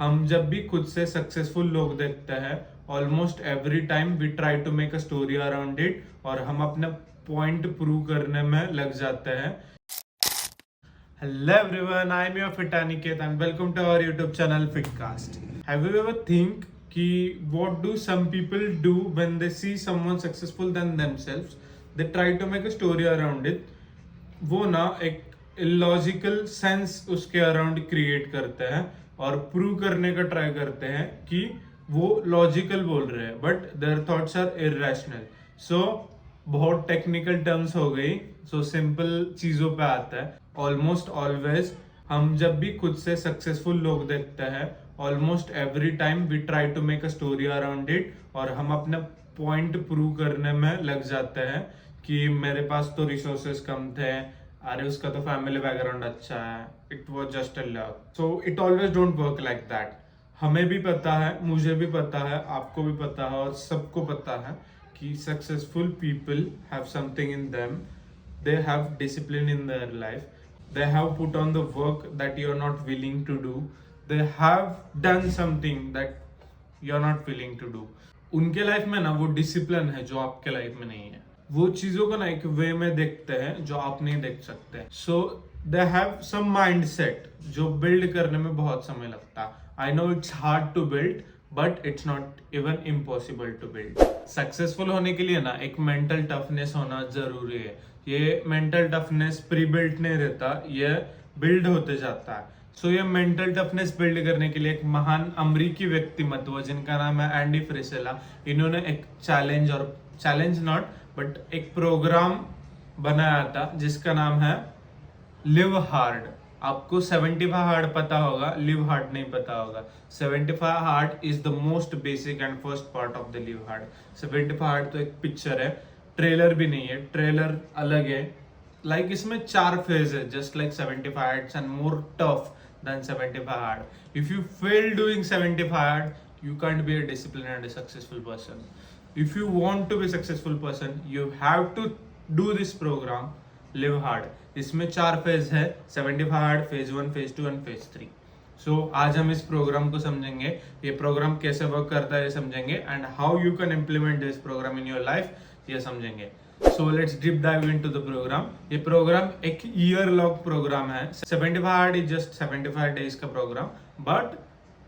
हम जब भी खुद से सक्सेसफुल लोग देखते हैं, almost every time we try to make a story around it और हम अपना पॉइंट प्रूव करने में लग जाते हैं. Hello everyone, I am your Fit Aniket and welcome to our YouTube channel Fitcast. Have you ever think कि what do some people do when they see someone successful than themselves? They try to make a story around it. वो ना एक illogical sense उसके around create करते हैं और prove करने का ट्राई करते हैं कि वो लॉजिकल बोल रहे हैं, but their thoughts are irrational. So बहुत टेक्निकल टर्म्स हो गई, सो सिंपल चीजों पे आता है. ऑलमोस्ट ऑलवेज हम जब भी खुद से सक्सेसफुल लोग देखते हैं, almost every time we try to make a story around it और हम अपना पॉइंट प्रूव करने में लग जाते हैं कि मेरे पास तो रिसोर्सेस कम थे, अरे उसका तो फैमिली बैकग्राउंड अच्छा है, it was just a luck. So it always don't work like that. हमें भी पता है, मुझे भी पता है, आपको भी पता है और सबको पता है कि successful people have something in them. They have discipline in their life. They have put on the work that you're not willing to do. They have done something that you're not willing to do. उनके life में ना वो discipline है जो आपके life में नहीं है. वो चीजों को ना एक वे में देखते हैं जो आप नहीं देख सकते. So they have some mind set जो बिल्ड करने में बहुत समय लगता है. I know it's hard to build, but it's not even impossible to build. Successful होने के लिए ना एक मेंटल टफनेस होना जरूरी है. ये मेंटल टफनेस प्री बिल्ट नहीं रहता, ये बिल्ड होते जाता है. सो ये मेंटल टफनेस बिल्ड करने के लिए एक महान अमेरिकी व्यक्तिमत्व जिनका नाम है एंडी फ्रिसेला, इन्होंने एक चैलेंज, और चैलेंज नॉट बट एक प्रोग्राम बनाया था जिसका नाम है लिव हार्ड. आपको 75 हार्ड पता होगा, लिव हार्ड नहीं पता होगा. 75 hard is the most basic and first part of the live hard. 75 hard तो एक पिक्चर है, ट्रेलर भी नहीं है, ट्रेलर अलग है. लाइक इसमें 4 फेज है, just like 75 hards and more tough than 75 hard. If you fail doing 75 hard, you can't be a disciplined and a successful person. If you want to be a successful person, you have to do this program, live hard. इसमें 4 phase है, 75 hard, phase 1, phase 2 and phase 3. सो आज हम इस programme को समझेंगे, ये programme कैसे work करता है ये समझेंगे, and how you can implement this program in your life ये समझेंगे. So let's deep dive into the program. ये प्रोग्राम एक ईयर लॉन्ग प्रोग्राम है. 75 हार्ड इज जस्ट 75 डेज का program, but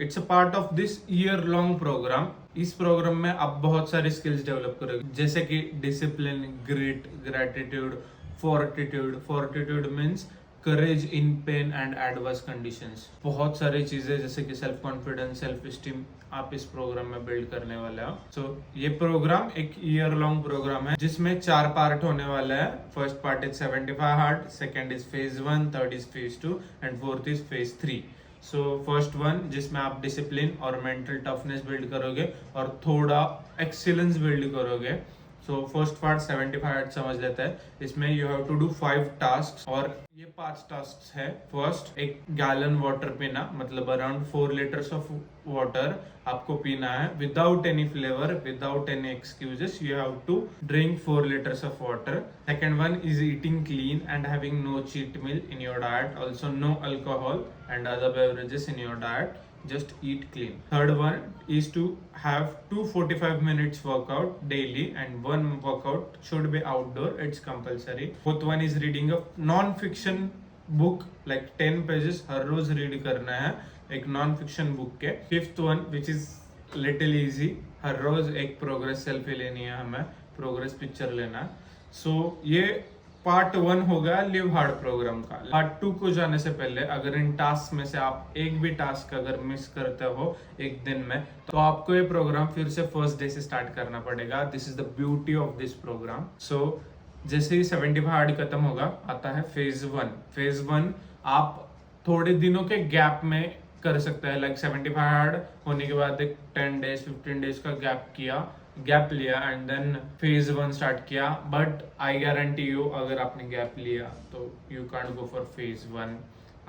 it's a part of this year long program. इस program में आप बहुत सारी स्किल्स डेवलप करोगे, जैसे कि discipline, grit, gratitude, fortitude. Fortitude means courage in pain and adverse conditions. बहुत सारी चीजें जैसे कि सेल्फ कॉन्फिडेंस, सेल्फ स्टीम आप इस प्रोग्राम में बिल्ड करने वाले हो. सो ये प्रोग्राम एक ईयर लॉन्ग प्रोग्राम है जिसमें 4 पार्ट होने वाला है. First part is 75 hard, second is phase 1, third is phase 2 and fourth is phase 3. So first one जिसमें आप डिसिप्लिन और मेंटल टफनेस बिल्ड करोगे और थोड़ा एक्सीलेंस बिल्ड करोगे. सो फर्स्ट पार्ट 75 समझ लेते हैं. इसमें you have to do 5 task और ये 5 टास्क है. फर्स्ट, एक गैलन वाटर पीना, मतलब अराउंड 4 लीटर्स ऑफ वाटर आपको पीना है without any flavour, without any excuses. You have to drink 4 litres of water. Second one is eating clean and having no cheat meal in your diet, also no alcohol and other beverages in your diet. Just eat clean. Third one is to have 2 45 minutes workout daily and one workout should be outdoor. It's compulsory. Fourth one is reading a non-fiction book like 10 pages हर रोज read करना है एक non fiction book के. Fifth one which is little easy, हर रोज एक progress selfie लेनी है, हमें प्रोग्रेस पिक्चर लेना है. सो ये पार्ट 1 होगा लिव हार्ड प्रोग्राम का. पार्ट 2 को जाने से पहले अगर इन टास्क में से आप एक भी टास्क अगर मिस करते हो एक दिन में, तो आपको ये प्रोग्राम फिर से फर्स्ट डे से स्टार्ट करना पड़ेगा. This is the beauty of this programme. So जैसे ही 75 हार्ड खत्म होगा, आता है फेज 1. फेज 1 आप थोड़े दिनों के गैप में कर सकते हैं. लाइक 75 हार्ड होने के बाद एक 10 डेज 15 डेज का गैप लिया एंड देन फेज 1 स्टार्ट किया. बट आई गारंटी यू अगर आपने गैप लिया तो you can't go for phase 1.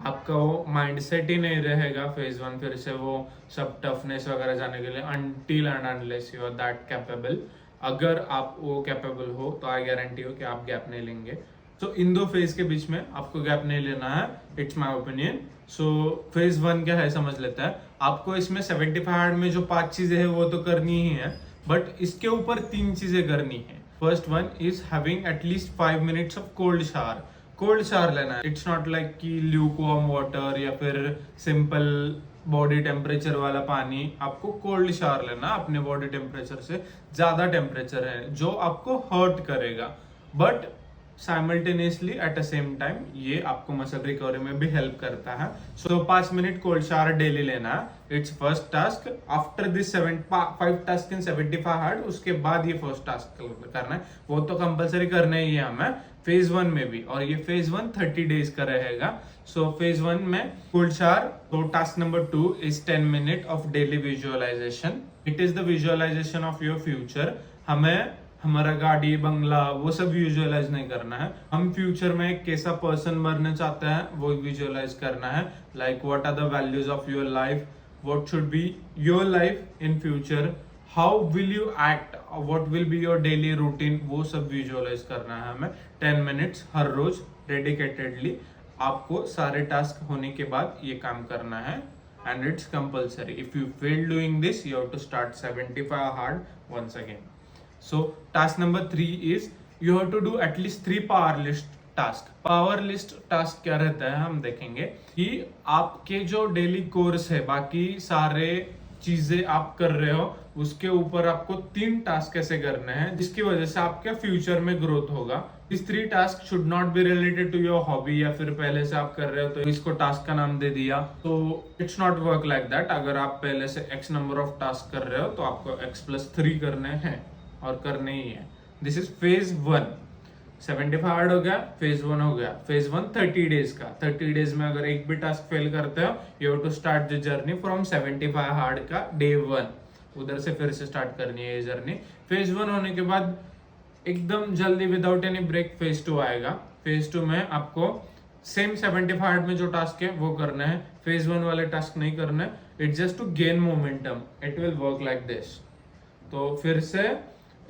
आपका वो माइंडसेट ही नहीं रहेगा फेज 1 फिर से वो सब टफनेस वगैरह जाने के लिए, until and unless you are that capable. अगर आप वो कैपेबल हो तो आई गारंटी हो कि आप गैप नहीं लेंगे. तो इन 2 फेज के बीच में आपको गैप नहीं लेना है. It's my opinion. So phase 1 क्या है समझ लेता है. आपको इसमें 75 हार्ड में जो 5 चीजें हैं वो तो करनी ही है, बट इसके ऊपर 3 चीजें करनी है। First one is having at least 5 minutes of cold shower. Cold shower लेना है, इट्स नॉट लाइक कि ल्यूकवार्म वाटर या फिर सिंपल बॉडी टेम्परेचर वाला पानी। आपको कोल्ड शावर लेना, अपने बॉडी टेम्परेचर से ज्यादा टेम्परेचर है जो आपको हर्ट करेगा, but simultaneously at the same time ये आपको मसल रिकवरी में भी हेल्प करता है। सो 5 मिनट कोल्ड शावर डेली लेना है। It's first task. After this 5 task in 75 hard, उसके बाद ये फर्स्ट टास्क करना है, वो तो कंपलसरी करना ही है हमें फेज 1 में भी, और ये फेज 1 30 डेज का रहेगा। सो फेज 1 में कोल्ड शावर। तो task number 2 is 10 minute of daily visualisation. It is the visualisation of your future. हमें हमारा गाड़ी बंगला वो सब विजुअलाइज नहीं करना है, हम फ्यूचर में एक कैसा पर्सन बनना चाहते हैं वो विजुअलाइज करना है। Like what are the values of your life, what should be your life in future, how will you act, what will be your daily routine, वो सब विजुअलाइज करना है हमें 10 मिनट्स हर रोज डेडिकेटेडली। आपको सारे टास्क होने के बाद ये काम करना है, and it's compulsory. If you fail doing this you have to start 75 hard once again. So task number 3 is you have to do at least 3 power list task. Power list task क्या रहता है हम देखेंगे कि आपके जो daily course है, बाकी सारे चीजें आप कर रहे हो, उसके ऊपर आपको 3 टास्क ऐसे करने हैं जिसकी वजह से आपके फ्यूचर में ग्रोथ होगा। इस 3 task should not be related to your hobby, या फिर पहले से आप कर रहे हो तो इसको टास्क का नाम दे दिया, तो it's not work like that. अगर आप पहले से x नंबर ऑफ टास्क कर रहे हो तो आपको x+3 करने हैं और करने ही है। This is phase 1। 75 हार्ड हो गया, फेज 1 हो गया। फेज 1 30 डेज का। 30 डेज में अगर एक भी टास्क फेल करते हो you have to start the journey from 75 hard का डे 1, उधर से फिर से स्टार्ट करनी है ये जर्नी। फेज 1 होने के बाद एकदम जल्दी विदाउट एनी ब्रेक फेज 2 आएगा। फेज 2 में आपको सेम 75 हार्ड में जो टास्क है वो करना है, फेज 1 वाले टास्क नहीं करना है। It's just to gain momentum, it will work like this. तो फिर से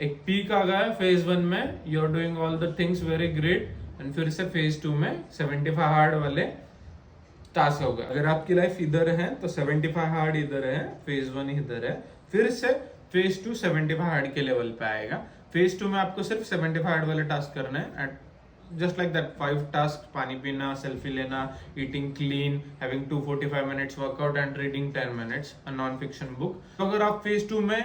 एक पीक आ गया फेज 1 में, you are doing all the things very great, and फिर से फेज 2 में 75 हार्ड वाले टास्क होगा। अगर आपकी लाइफ इधर है तो 75 हार्ड इधर है, फेज 1 इधर है, फिर से फेज 2 75 हार्ड के लेवल पे आएगा। फेज 2 में आपको सिर्फ 75 हार्ड वाले टास्क करना है, just like that 5 tasks: पानी पीना, सेल्फी लेना, eating clean, having 245 minutes workout and reading 10 minutes a non-fiction book। तो अगर आप फेज 2 में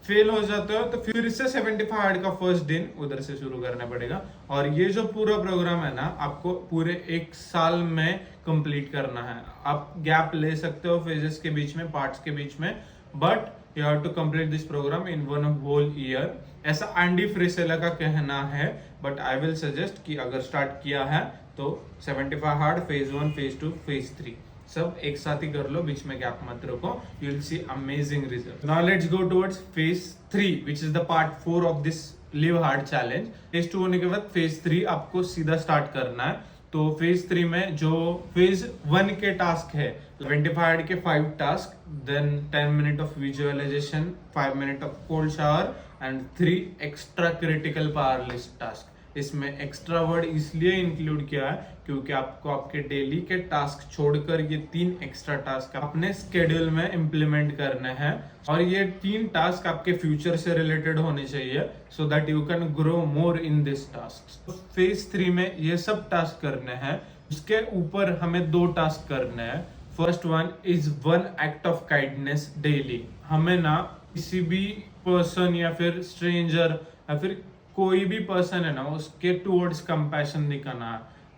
फेल हो जाते हो तो फिर से 75 हार्ड का फर्स्ट दिन उधर से शुरू करना पड़ेगा, और ये जो पूरा प्रोग्राम है ना आपको पूरे 1 साल में कंप्लीट करना है। आप गैप ले सकते हो फेजेस के बीच में, पार्ट्स के बीच में, but you have to complete this program in 1 whole year. ऐसा एंडी फ्रिसेला का कहना है, बट आई विल सजेस्ट कि अगर स्टार्ट किया है तो 75 हार्ड, फेज 1, फेज 2, फेज 3 सब एक साथ ही कर लो, बीच में गैप मत रखो, you will see amazing result. Now let's go towards phase 3 which is the part 4 of this live hard challenge. Phase 2 होने के बाद फेज 3 आपको सीधा स्टार्ट करना है। तो फेज 3 में जो फेज 1 के टास्क है 75 हार्ड के 5 task, then 10 minute of visualisation, 5 minute of cold shower and 3 extra critical power list task. इसमें एक्स्ट्रा वर्ड इसलिए इंक्लूड किया है क्योंकि आपको आपके डेली के टास्क छोड़कर ये 3 एक्स्ट्रा टास्क अपने स्केड्यूल में इम्प्लीमेंट करने हैं, और ये 3 टास्क आपके फ्यूचर से रिलेटेड होने चाहिए so that you can grow more in this task. Phase 3 में ये सब टास्क करने हैं, उसके ऊपर हमें 2 टास्क करने हैं। First one is 1 act of kindness daily. हमें ना किसी भी पर्सन या फिर स्ट्रेंजर या फिर कोई भी पर्सन है ना उसके टुवर्ड्स कंपैशन दिखाना।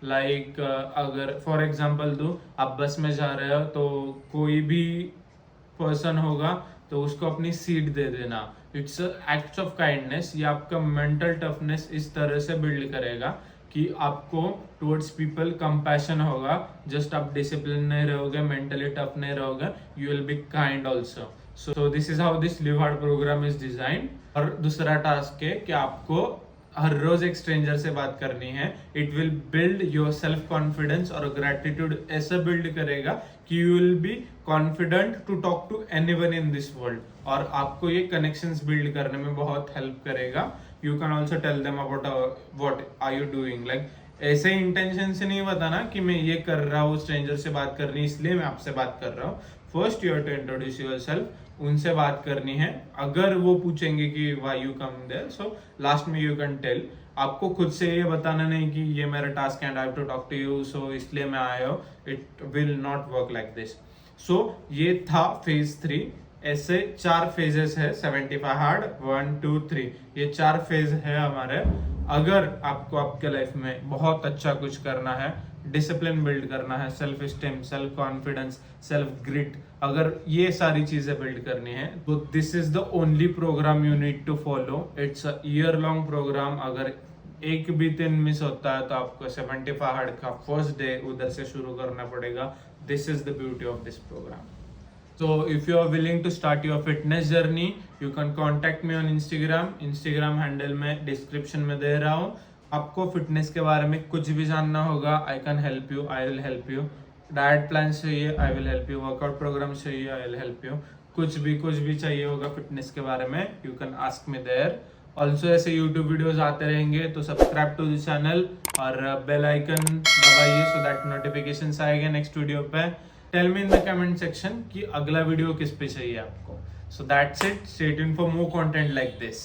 लाइक अगर फॉर एग्जांपल दो, आप बस में जा रहे हो तो कोई भी पर्सन होगा तो उसको अपनी सीट दे देना। It's act of kindness. ये आपका मेंटल टफनेस इस तरह से बिल्ड करेगा कि आपको टुवर्ड्स पीपल कंपैशन होगा। जस्ट आप डिसिप्लिन नहीं रहोगे, मेंटली टफ नहीं रहोगे, you will be kind also. So this is how this live hard program is design. और दूसरा टास्क है कि आपको हर रोज एक स्ट्रेंजर से बात करनी है। It will build your self confidence और ग्रेटिट्यूड ऐसा बिल्ड करेगा कि you will be confident to talk to anyone in this world, और आपको ये कनेक्शंस बिल्ड करने में बहुत हेल्प करेगा। You can also tell them about what are you doing. Like ऐसे इंटेंशन से नहीं बताना कि मैं ये कर रहा हूँ, स्ट्रेंजर से बात करनी इसलिए मैं आपसे बात कर रहा हूँ। First you have to introduce yourself, उनसे बात करनी है. अगर वो पूछेंगे कि why you come there, so last में यू कैन टेल. आपको खुद से ये बताना नहीं कि ये मेरा टास्क है and I have to talk to you, so इसलिए मैं आया हूँ. It will not work like this. So ये था फेज 3. ऐसे 4 फेजेस है 75 हार्ड, 1 2 3, ये 4 फेज है हमारे. अगर आपको आपके लाइफ में बहुत अच्छा कुछ करना है, डिसिप्लिन बिल्ड करना है, self esteem, self confidence, self grit, अगर ये सारी चीजें बिल्ड करनी है तो this is the only program you need to follow. It's a year long program. अगर एक भी दिन मिस होता है तो आपको 75 हार्ड का फर्स्ट डे उधर से शुरू करना पड़ेगा. This is the beauty of this program. So if you are willing to start your fitness journey, you can contact me on Instagram. Instagram handle में description में दे रहा हूँ. आपको फिटनेस के बारे में कुछ भी जानना होगा, I can help you, I will help you. Diet plan चाहिए, I will help you. Workout program चाहिए, I will help you. कुछ भी चाहिए होगा फिटनेस के बारे में, you can ask me there. Also ऐसे YouTube वीडियोस आते रहेंगे तो सब्सक्राइब टू द चैनल और बेल आइकन दबाइए सो दैट नोटिफिकेशंस आएगा नेक्स्ट वीडियो पे. Tell me in the comment section कि अगला वीडियो किस पे चाहिए आपको. So that's it. Stay tuned for more content like this.